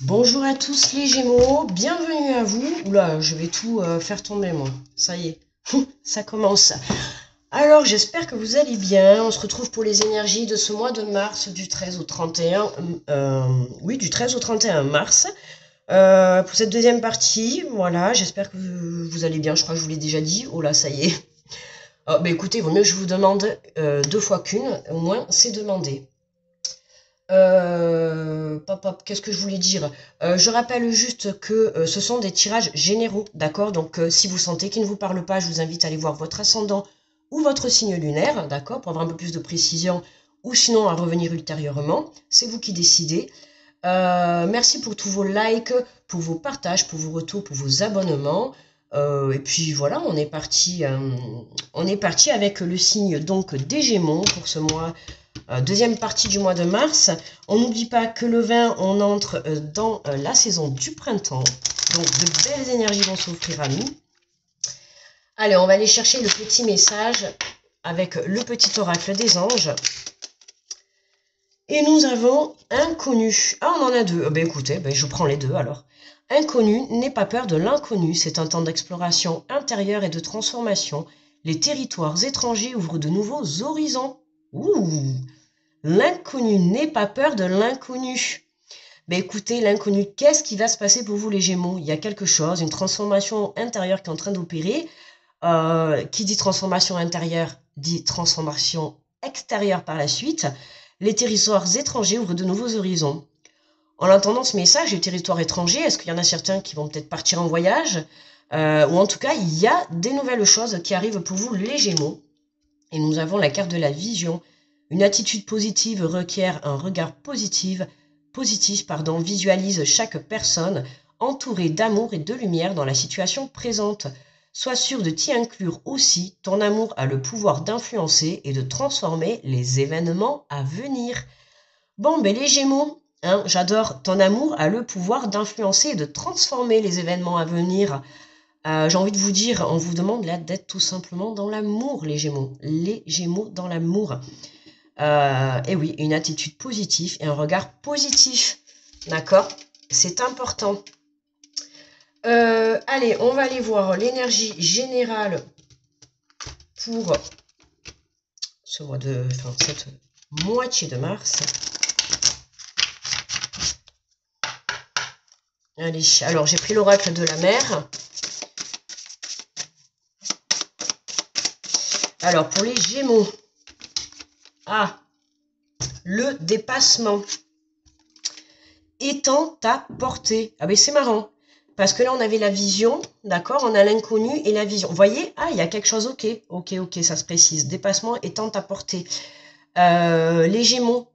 Bonjour à tous les Gémeaux, bienvenue à vous. Oula, je vais tout faire tomber moi. Ça y est, ça commence. Alors j'espère que vous allez bien. On se retrouve pour les énergies de ce mois de mars du 13 au 31. Oui, du 13 au 31 mars. Pour cette deuxième partie, voilà, j'espère que vous allez bien. Je crois que je vous l'ai déjà dit. Oh là, ça y est. Oh, bah écoutez, il vaut mieux que je vous demande deux fois qu'une. Au moins, c'est demandé. Qu'est-ce que je voulais dire? Je rappelle juste que ce sont des tirages généraux, d'accord? Donc si vous sentez qu'il ne vous parle pas, je vous invite à aller voir votre ascendant ou votre signe lunaire, d'accord? Pour avoir un peu plus de précision, ou sinon à revenir ultérieurement. C'est vous qui décidez. Merci pour tous vos likes, pour vos partages, pour vos retours, pour vos abonnements. Et puis voilà, on est parti avec le signe donc des Gémeaux pour ce mois. Deuxième partie du mois de mars. On n'oublie pas que le 20, on entre dans la saison du printemps. Donc de belles énergies vont s'offrir à nous. Allez, on va aller chercher le petit message avec le petit oracle des anges. Et nous avons inconnu. Ah, on en a deux. Ben écoutez, je prends les deux alors. Inconnu, n'aie pas peur de l'inconnu. C'est un temps d'exploration intérieure et de transformation. Les territoires étrangers ouvrent de nouveaux horizons. Ouh! L'inconnu, n'aie pas peur de l'inconnu. Mais écoutez, l'inconnu, qu'est-ce qui va se passer pour vous les Gémeaux? Il y a quelque chose, une transformation intérieure qui est en train d'opérer. Qui dit transformation intérieure, dit transformation extérieure par la suite. Les territoires étrangers ouvrent de nouveaux horizons. En entendant ce message, les territoires étrangers, est-ce qu'il y en a certains qui vont peut-être partir en voyage? Ou en tout cas, il y a des nouvelles choses qui arrivent pour vous les Gémeaux. Et nous avons la carte de la vision. Une attitude positive requiert un regard positif, visualise chaque personne entourée d'amour et de lumière dans la situation présente. Sois sûr de t'y inclure aussi, ton amour a le pouvoir d'influencer et de transformer les événements à venir. Bon, les Gémeaux, hein, j'adore, ton amour a le pouvoir d'influencer et de transformer les événements à venir. J'ai envie de vous dire, on vous demande là d'être tout simplement dans l'amour, les Gémeaux. Les Gémeaux dans l'amour. Et oui, une attitude positive et un regard positif. D'accord? C'est important. Allez, on va aller voir l'énergie générale pour ce mois cette moitié de mars. Allez, alors j'ai pris l'oracle de la mer. Alors, pour les Gémeaux, le dépassement. Étends ta portée. Ah ben c'est marrant. Parce que là, on avait la vision, d'accord? On a l'inconnu et la vision. Vous voyez? Ah, il y a quelque chose, ok. Ok, ça se précise. Dépassement, étends ta portée. Les Gémeaux,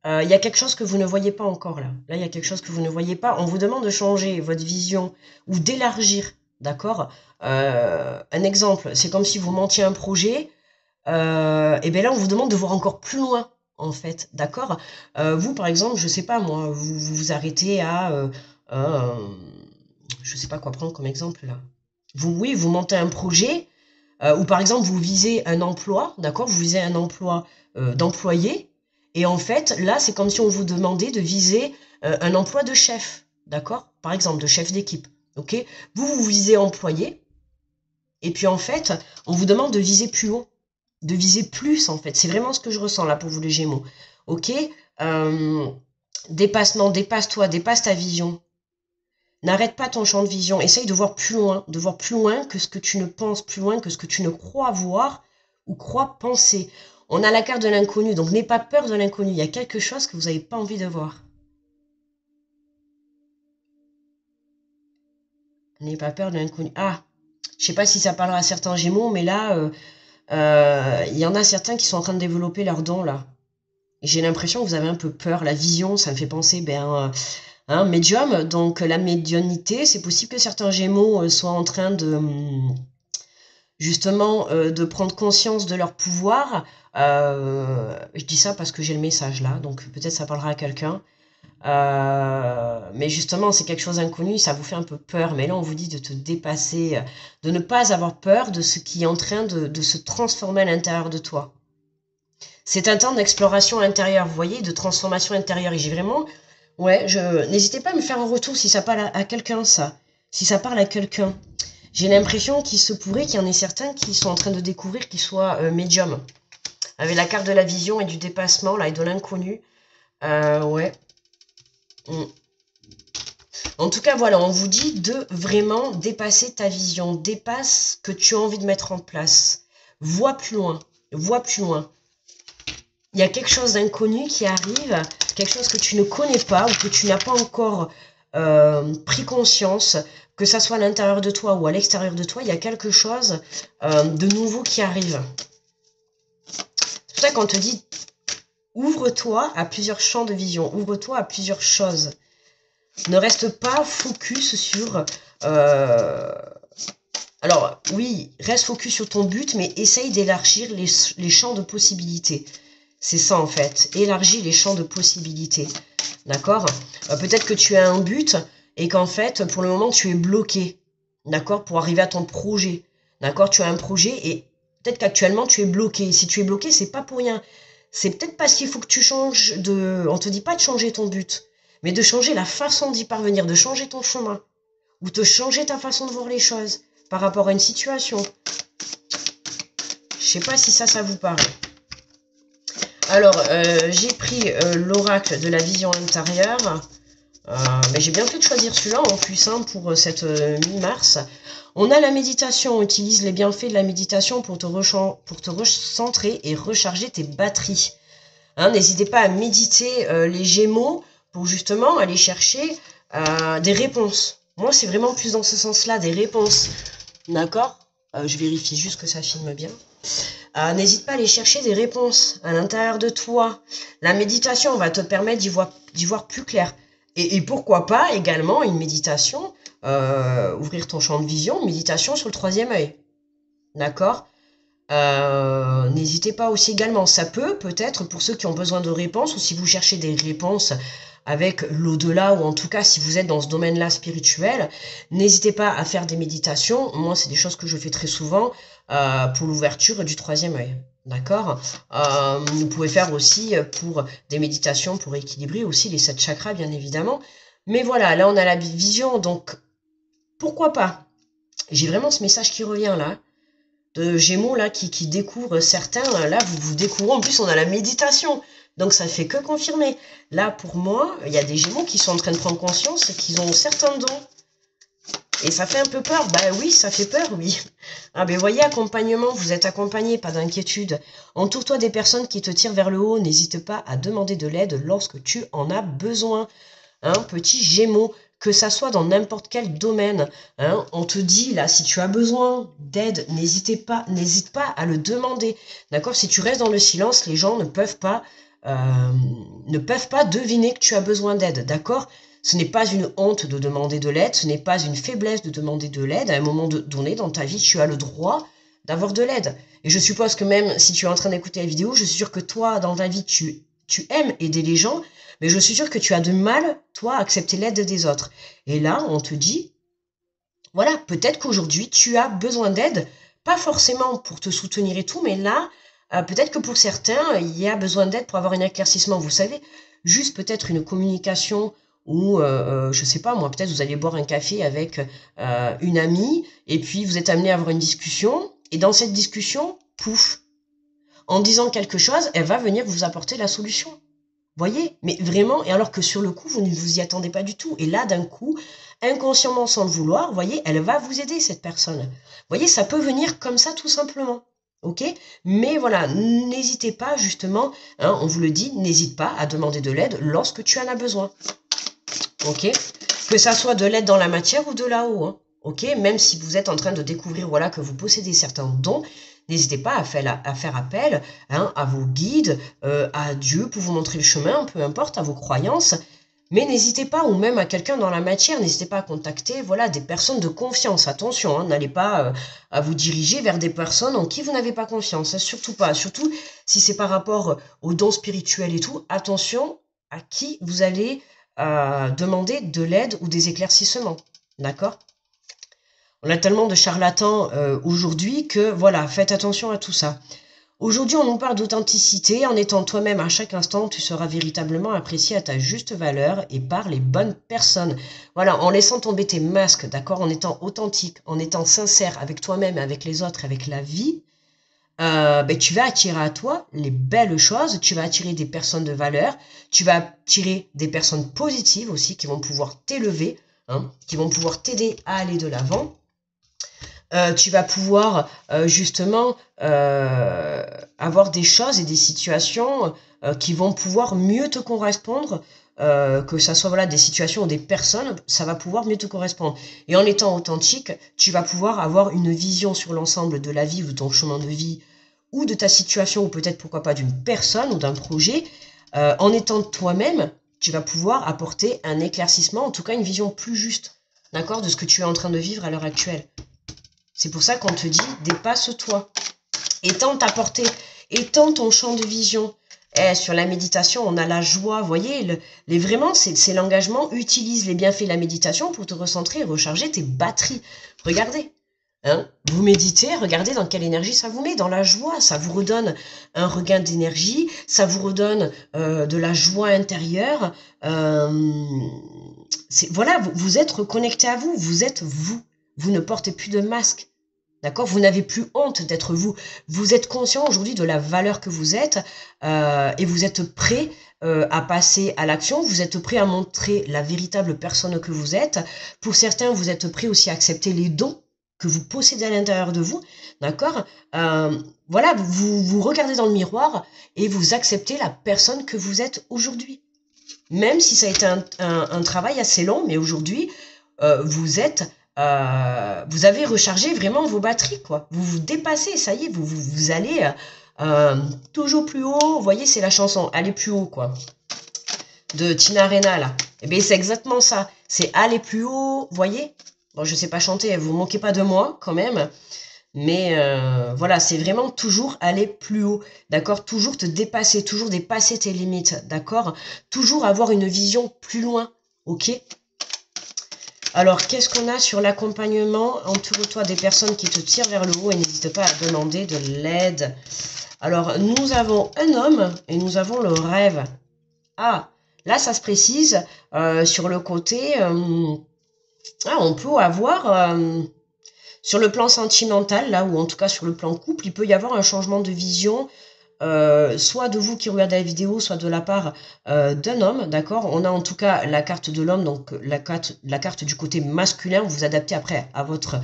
il y a quelque chose que vous ne voyez pas encore là. Là, il y a quelque chose que vous ne voyez pas. On vous demande de changer votre vision ou d'élargir, d'accord? Un exemple, c'est comme si vous montiez un projet. Et bien là, on vous demande de voir encore plus loin, en fait, d'accord? Vous, par exemple, je sais pas moi, vous vous arrêtez à, je sais pas quoi prendre comme exemple là. Oui, vous montez un projet, ou par exemple, vous visez un emploi, d'accord? Vous visez un emploi d'employé, et en fait, là, c'est comme si on vous demandait de viser un emploi de chef, d'accord? Par exemple, de chef d'équipe, ok? Vous visez employé, et puis en fait, on vous demande de viser plus haut, de viser plus en fait. C'est vraiment ce que je ressens là pour vous les Gémeaux. Ok, dépassement, dépasse-toi, dépasse ta vision. N'arrête pas ton champ de vision. Essaye de voir plus loin que ce que tu ne penses, plus loin que ce que tu ne crois voir ou crois penser. On a la carte de l'inconnu, donc n'aie pas peur de l'inconnu. Il y a quelque chose que vous n'avez pas envie de voir. N'aie pas peur de l'inconnu. Ah, je sais pas si ça parlera à certains Gémeaux, mais là, il y en a certains qui sont en train de développer leurs dons là. J'ai l'impression que vous avez un peu peur. La vision, ça me fait penser, médium. Donc la médiumnité, c'est possible que certains Gémeaux soient en train de justement de prendre conscience de leur pouvoir. Je dis ça parce que j'ai le message là, donc peut-être ça parlera à quelqu'un. Mais justement, c'est quelque chose d'inconnu, ça vous fait un peu peur. Mais là, on vous dit de te dépasser, de ne pas avoir peur de ce qui est en train de se transformer à l'intérieur de toi. C'est un temps d'exploration intérieure, vous voyez, de transformation intérieure. Et j'ai vraiment Ouais, n'hésitez pas à me faire un retour si ça parle à quelqu'un, ça. Si ça parle à quelqu'un. J'ai l'impression qu'il se pourrait qu'il y en ait certains qui sont en train de découvrir qu'ils soient médiums. Avec la carte de la vision et du dépassement, là, et de l'inconnu. Ouais. Mm. En tout cas, voilà, on vous dit de vraiment dépasser ta vision. Dépasse ce que tu as envie de mettre en place. Vois plus loin. Vois plus loin. Il y a quelque chose d'inconnu qui arrive, quelque chose que tu ne connais pas ou que tu n'as pas encore pris conscience, que ça soit à l'intérieur de toi ou à l'extérieur de toi, il y a quelque chose de nouveau qui arrive. C'est pour ça qu'on te dit, ouvre-toi à plusieurs champs de vision, ouvre-toi à plusieurs choses. Ne reste pas focus sur... alors, oui, reste focus sur ton but, mais essaye d'élargir les champs de possibilités. C'est ça, en fait. Élargis les champs de possibilités. D'accord? Peut-être que tu as un but et qu'en fait, pour le moment, tu es bloqué. D'accord? Pour arriver à ton projet. D'accord? Tu as un projet et peut-être qu'actuellement, tu es bloqué. Si tu es bloqué, c'est pas pour rien. C'est peut-être parce qu'il faut que tu changes de... On te dit pas de changer ton but, mais de changer la façon d'y parvenir, de changer ton chemin. Ou de changer ta façon de voir les choses par rapport à une situation. Je sais pas si ça vous parle. Alors, j'ai pris l'oracle de la vision intérieure. Mais j'ai bien fait de choisir celui-là en plus hein, pour cette mi-mars. On a la méditation. On utilise les bienfaits de la méditation pour te recentrer et recharger tes batteries. Hein, n'hésitez pas à méditer les Gémeaux pour justement aller chercher des réponses. Moi, c'est vraiment plus dans ce sens-là, des réponses. D'accord? Je vérifie juste que ça filme bien. N'hésite pas à aller chercher des réponses à l'intérieur de toi. La méditation va te permettre d'y voir plus clair. Et pourquoi pas également une méditation, ouvrir ton champ de vision, une méditation sur le troisième œil. D'accord? N'hésitez pas aussi également. Ça peut-être pour ceux qui ont besoin de réponses ou si vous cherchez des réponses avec l'au-delà ou en tout cas si vous êtes dans ce domaine-là spirituel, n'hésitez pas à faire des méditations. Moi, c'est des choses que je fais très souvent pour l'ouverture du troisième œil. D'accord? Vous pouvez faire aussi pour des méditations pour équilibrer aussi les 7 chakras, bien évidemment. Mais voilà, là, on a la vision, donc pourquoi pas? J'ai vraiment ce message qui revient là, de Gémeaux là qui découvrent certains. Là, vous découvrez, en plus, on a la méditation. Donc, ça fait que confirmer. Là, pour moi, il y a des Gémeaux qui sont en train de prendre conscience qu'ils ont certains dons. Et ça fait un peu peur. Bah oui, ça fait peur, oui. Ah ben voyez, accompagnement, vous êtes accompagné, pas d'inquiétude. Entoure-toi des personnes qui te tirent vers le haut. N'hésite pas à demander de l'aide lorsque tu en as besoin. Hein, petit Gémeaux, que ça soit dans n'importe quel domaine. Hein, on te dit, là, si tu as besoin d'aide, n'hésite pas à le demander. D'accord? Si tu restes dans le silence, les gens ne peuvent pas deviner que tu as besoin d'aide. D'accord? Ce n'est pas une honte de demander de l'aide, ce n'est pas une faiblesse de demander de l'aide. À un moment donné dans ta vie, tu as le droit d'avoir de l'aide. Et je suppose que même si tu es en train d'écouter la vidéo, je suis sûre que toi, dans ta vie, tu aimes aider les gens, mais je suis sûre que tu as de mal, toi, à accepter l'aide des autres. Et là, on te dit, voilà, peut-être qu'aujourd'hui, tu as besoin d'aide, pas forcément pour te soutenir et tout, mais là, peut-être que pour certains, il y a besoin d'aide pour avoir un éclaircissement. Vous savez, juste peut-être une communication ou je sais pas moi, peut-être vous allez boire un café avec une amie et puis vous êtes amené à avoir une discussion et dans cette discussion, pouf, en disant quelque chose, elle va venir vous apporter la solution. Voyez? Mais vraiment, et alors que sur le coup, vous ne vous y attendez pas du tout. Et là, d'un coup, inconsciemment sans le vouloir, voyez, elle va vous aider, cette personne. Voyez, ça peut venir comme ça tout simplement. Ok? Mais voilà, n'hésitez pas justement, hein, on vous le dit, n'hésite pas à demander de l'aide lorsque tu en as besoin. Ok, que ça soit de l'aide dans la matière ou de là-haut. Hein. Ok, même si vous êtes en train de découvrir voilà, que vous possédez certains dons, n'hésitez pas à faire appel hein, à vos guides, à Dieu pour vous montrer le chemin, peu importe, à vos croyances. Mais n'hésitez pas, ou même à quelqu'un dans la matière, n'hésitez pas à contacter voilà, des personnes de confiance. Attention, hein, n'allez pas à vous diriger vers des personnes en qui vous n'avez pas confiance. Hein, surtout pas. Surtout si c'est par rapport aux dons spirituels et tout. Attention à qui vous allez demander de l'aide ou des éclaircissements. D'accord? On a tellement de charlatans aujourd'hui que voilà, faites attention à tout ça. Aujourd'hui, on nous parle d'authenticité. En étant toi-même à chaque instant, tu seras véritablement apprécié à ta juste valeur et par les bonnes personnes. Voilà, en laissant tomber tes masques, d'accord, en étant authentique, en étant sincère avec toi-même, avec les autres, avec la vie, ben, tu vas attirer à toi les belles choses, tu vas attirer des personnes de valeur, tu vas attirer des personnes positives aussi qui vont pouvoir t'élever, hein, qui vont pouvoir t'aider à aller de l'avant. Tu vas pouvoir justement avoir des choses et des situations qui vont pouvoir mieux te correspondre, que ça soit voilà, des situations ou des personnes, ça va pouvoir mieux te correspondre. Et en étant authentique, tu vas pouvoir avoir une vision sur l'ensemble de la vie ou de ton chemin de vie ou de ta situation ou peut-être pourquoi pas d'une personne ou d'un projet. En étant toi-même, tu vas pouvoir apporter un éclaircissement, en tout cas une vision plus juste, d'accord, de ce que tu es en train de vivre à l'heure actuelle. C'est pour ça qu'on te dit, dépasse-toi. Étends ta portée, étends ton champ de vision. Sur la méditation, on a la joie, vous voyez, vraiment, c'est l'engagement. Utilise les bienfaits de la méditation pour te recentrer et recharger tes batteries. Regardez, hein, vous méditez, regardez dans quelle énergie ça vous met, dans la joie. Ça vous redonne un regain d'énergie, ça vous redonne de la joie intérieure. Voilà, vous êtes reconnecté à vous, vous êtes vous. Vous ne portez plus de masque, d'accord? Vous n'avez plus honte d'être vous. Vous êtes conscient aujourd'hui de la valeur que vous êtes et vous êtes prêt à passer à l'action. Vous êtes prêt à montrer la véritable personne que vous êtes. Pour certains, vous êtes prêt aussi à accepter les dons que vous possédez à l'intérieur de vous, d'accord? Voilà, vous regardez dans le miroir et vous acceptez la personne que vous êtes aujourd'hui. Même si ça a été un travail assez long, mais aujourd'hui, vous avez rechargé vraiment vos batteries, quoi. Vous vous dépassez, ça y est, vous allez toujours plus haut. Vous voyez, c'est la chanson Aller plus haut, quoi, de Tina Arena, là. Et bien, c'est exactement ça. C'est aller plus haut, vous voyez. Bon, je sais pas chanter, vous moquez pas de moi, quand même. Mais voilà, c'est vraiment toujours aller plus haut, d'accord? Toujours te dépasser, toujours dépasser tes limites, d'accord? Toujours avoir une vision plus loin, ok? Alors, qu'est-ce qu'on a sur l'accompagnement? Entoure-toi des personnes qui te tirent vers le haut et n'hésite pas à demander de l'aide. Alors, nous avons un homme et nous avons le rêve. Ah, là, ça se précise sur le côté... on peut avoir... sur le plan sentimental, là, ou en tout cas sur le plan couple, il peut y avoir un changement de vision, soit de vous qui regardez la vidéo, soit de la part d'un homme, d'accord? On a en tout cas la carte de l'homme, donc la carte du côté masculin, vous vous adaptez après à votre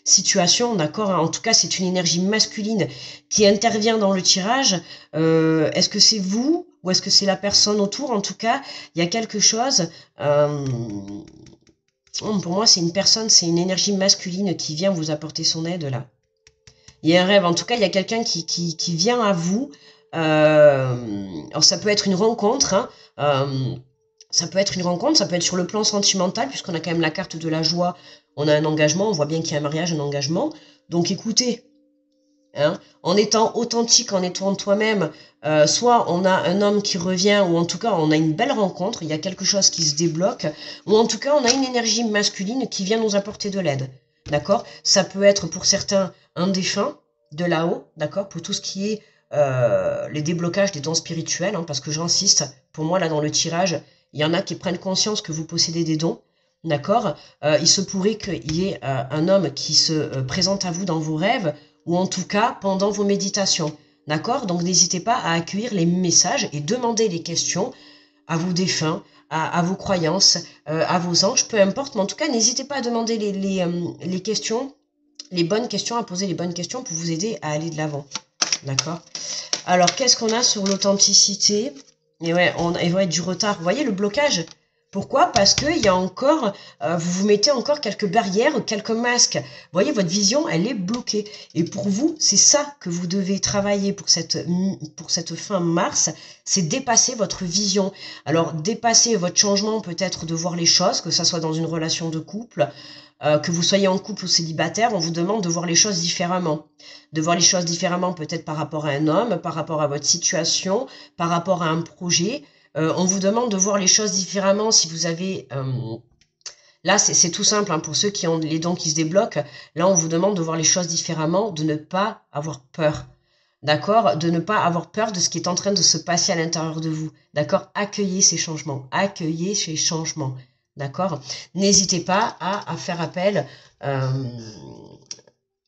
situation, d'accord? En tout cas, c'est une énergie masculine qui intervient dans le tirage. Est-ce que c'est vous ou est-ce que c'est la personne autour? En tout cas, il y a quelque chose... pour moi, c'est une personne, c'est une énergie masculine qui vient vous apporter son aide, là. Il y a un rêve, en tout cas, il y a quelqu'un qui vient à vous. Alors, ça peut être une rencontre, hein. Ça peut être une rencontre, ça peut être sur le plan sentimental, puisqu'on a quand même la carte de la joie. On a un engagement, on voit bien qu'il y a un mariage, un engagement. Donc, écoutez, hein, en étant authentique, en étant toi-même, soit on a un homme qui revient, ou en tout cas on a une belle rencontre, il y a quelque chose qui se débloque, ou en tout cas on a une énergie masculine qui vient nous apporter de l'aide, d'accord? Ça peut être pour certains un défunt de là-haut, d'accord? Pour tout ce qui est les déblocages des dons spirituels, hein, parce que j'insiste, pour moi là dans le tirage, il y en a qui prennent conscience que vous possédez des dons, d'accord? Il se pourrait qu'il y ait un homme qui se présente à vous dans vos rêves, ou en tout cas pendant vos méditations. D'accord? Donc n'hésitez pas à accueillir les messages et demander les questions à vos défunts, à vos croyances, à vos anges, peu importe. Mais en tout cas, n'hésitez pas à demander les questions, les bonnes questions, à poser les bonnes questions pour vous aider à aller de l'avant. D'accord? Alors, qu'est-ce qu'on a sur l'authenticité? Et ouais, il va être du retard. Vous voyez le blocage? Pourquoi? Parce qu'il y a encore, vous vous mettez encore quelques barrières, quelques masques. Vous voyez, votre vision, elle est bloquée. Et pour vous, c'est ça que vous devez travailler pour cette fin mars, c'est dépasser votre vision. Alors, dépasser votre changement peut-être de voir les choses, que ça soit dans une relation de couple, que vous soyez en couple ou célibataire, on vous demande de voir les choses différemment. De voir les choses différemment peut-être par rapport à un homme, par rapport à votre situation, par rapport à un projet. On vous demande de voir les choses différemment si vous avez... là, c'est tout simple, hein, pour ceux qui ont les dons qui se débloquent. Là, on vous demande de voir les choses différemment, de ne pas avoir peur. d'accord? De ne pas avoir peur de ce qui est en train de se passer à l'intérieur de vous, d'accord? Accueillez ces changements, d'accord? N'hésitez pas à faire appel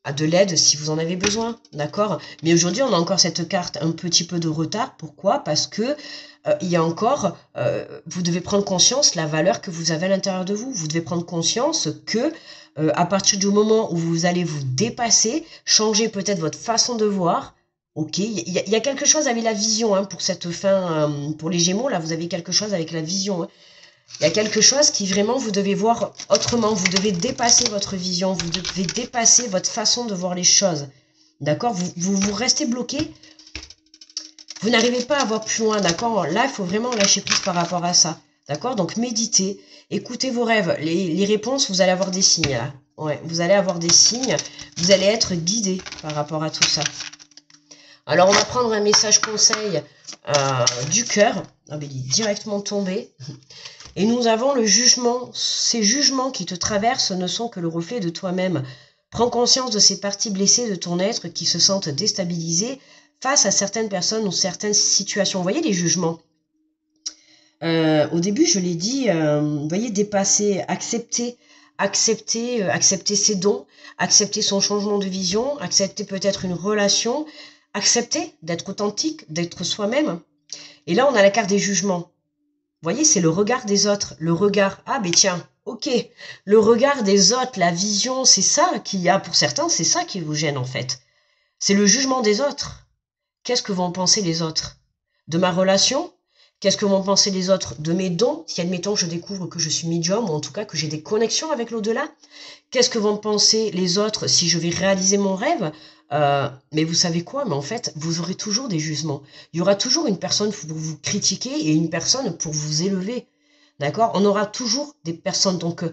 à de l'aide si vous en avez besoin, d'accord? Mais aujourd'hui, on a encore cette carte un petit peu de retard. Pourquoi? Parce que il y a encore, vous devez prendre conscience la valeur que vous avez à l'intérieur de vous. Vous devez prendre conscience que à partir du moment où vous allez vous dépasser, changer peut-être votre façon de voir. Ok, il y a quelque chose avec la vision hein, pour cette fin, pour les Gémeaux là, vous avez quelque chose avec la vision. Hein. Il y a quelque chose qui vraiment vous devez voir autrement. Vous devez dépasser votre vision. Vous devez dépasser votre façon de voir les choses. D'accord, vous restez bloqué. Vous n'arrivez pas à voir plus loin. D'accord, là, il faut vraiment lâcher prise par rapport à ça. D'accord, donc méditez. Écoutez vos rêves. Les réponses, vous allez avoir des signes là. Ouais, vous allez avoir des signes. Vous allez être guidé par rapport à tout ça. Alors, on va prendre un message conseil du cœur. Ah, ben, il est directement tombé. Et nous avons le jugement. Ces jugements qui te traversent ne sont que le reflet de toi-même. Prends conscience de ces parties blessées de ton être qui se sentent déstabilisées face à certaines personnes ou certaines situations. Vous voyez les jugements. Au début, je l'ai dit, vous voyez, dépasser, accepter ses dons, accepter son changement de vision, accepter peut-être une relation, accepter d'être authentique, d'être soi-même. Et là, on a la carte des jugements. Vous voyez, c'est le regard des autres. Le regard, ah ben tiens, ok. Le regard des autres, la vision, c'est ça qu'il y a pour certains, c'est ça qui vous gêne en fait. C'est le jugement des autres. Qu'est-ce que vont penser les autres de ma relation? Qu'est-ce que vont penser les autres de mes dons? Si admettons je découvre que je suis médium, ou en tout cas que j'ai des connexions avec l'au-delà. Qu'est-ce que vont penser les autres si je vais réaliser mon rêve? Mais vous savez quoi? Mais en fait, vous aurez toujours des jugements. Il y aura toujours une personne pour vous critiquer et une personne pour vous élever. D'accord? On aura toujours des personnes. Donc,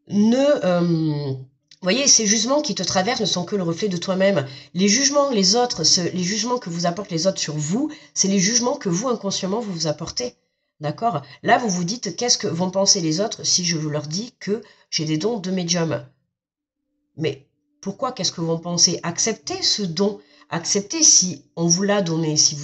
vous voyez, ces jugements qui te traversent ne sont que le reflet de toi-même. Les jugements, les autres, les jugements que vous apportent les autres sur vous, c'est les jugements que vous, inconsciemment, vous apportez. D'accord? Là, vous vous dites, qu'est-ce que vont penser les autres si je leur dis que j'ai des dons de médium? Mais pourquoi? Qu'est-ce que vont penser? Acceptez ce don. Acceptez si on vous l'a donné, si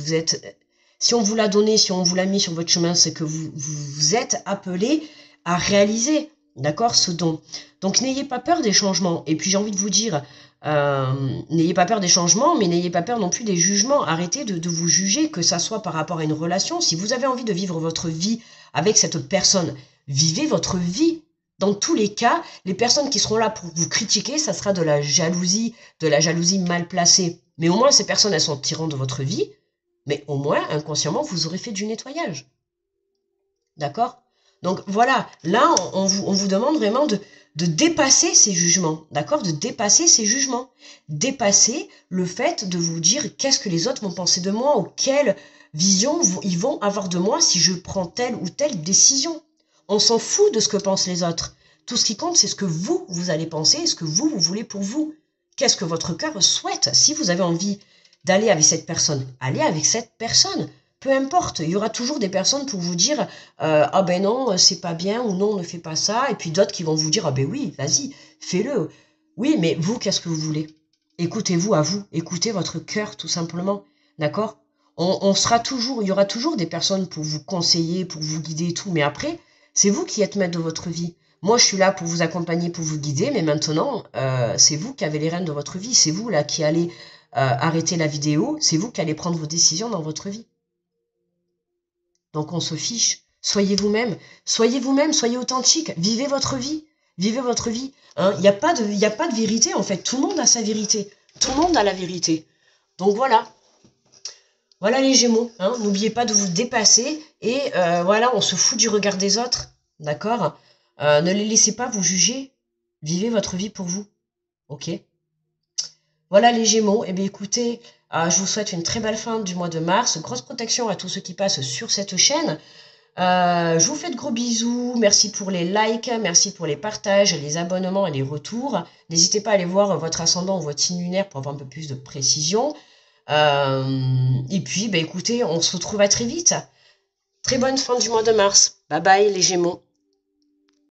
on vous l'a donné, si on vous l'a mis sur votre chemin, c'est que vous êtes appelé à réaliser, d'accord, ce don. Donc n'ayez pas peur des changements. Et puis j'ai envie de vous dire, n'ayez pas peur des changements, mais n'ayez pas peur non plus des jugements. Arrêtez de vous juger, que ça soit par rapport à une relation. Si vous avez envie de vivre votre vie avec cette personne, vivez votre vie. Dans tous les cas, les personnes qui seront là pour vous critiquer, ça sera de la jalousie mal placée. Mais au moins, ces personnes, elles sont tirant de votre vie. Mais au moins, inconsciemment, vous aurez fait du nettoyage. D'accord? Donc voilà, là, on vous demande vraiment de dépasser ces jugements. D'accord? De dépasser ces jugements. Dépasser le fait de vous dire qu'est-ce que les autres vont penser de moi ou quelle vision ils vont avoir de moi si je prends telle ou telle décision. On s'en fout de ce que pensent les autres. Tout ce qui compte, c'est ce que vous allez penser et ce que vous voulez pour vous. Qu'est-ce que votre cœur souhaite? Si vous avez envie d'aller avec cette personne, allez avec cette personne. Peu importe, il y aura toujours des personnes pour vous dire ah ben non, c'est pas bien, ou non, ne fais pas ça. Et puis d'autres qui vont vous dire ah ben oui, vas-y, fais-le. Oui, mais vous, qu'est-ce que vous voulez? Écoutez-vous à vous, écoutez votre cœur tout simplement. D'accord? On sera toujours, il y aura toujours des personnes pour vous conseiller, pour vous guider et tout. Mais après, c'est vous qui êtes maître de votre vie. Moi, je suis là pour vous accompagner, pour vous guider, mais maintenant, c'est vous qui avez les rênes de votre vie. C'est vous là qui allez arrêter la vidéo. C'est vous qui allez prendre vos décisions dans votre vie. Donc, on se fiche. Soyez vous-même. Soyez vous-même, soyez authentique. Vivez votre vie. Vivez votre vie. Hein, il n'y a pas de vérité, en fait. Tout le monde a sa vérité. Tout le monde a la vérité. Donc, voilà. Voilà les Gémeaux. Hein, n'oubliez pas de vous dépasser. Et voilà, on se fout du regard des autres. D'accord? Ne les laissez pas vous juger. Vivez votre vie pour vous. Ok? Voilà les Gémeaux. Eh bien écoutez, je vous souhaite une très belle fin du mois de mars. Grosse protection à tous ceux qui passent sur cette chaîne. Je vous fais de gros bisous. Merci pour les likes, merci pour les partages, les abonnements et les retours. N'hésitez pas à aller voir votre ascendant ou votre signe lunaire pour avoir un peu plus de précision. Et puis, écoutez, on se retrouve à très vite. Très bonne fin du mois de mars. Bye bye les Gémeaux.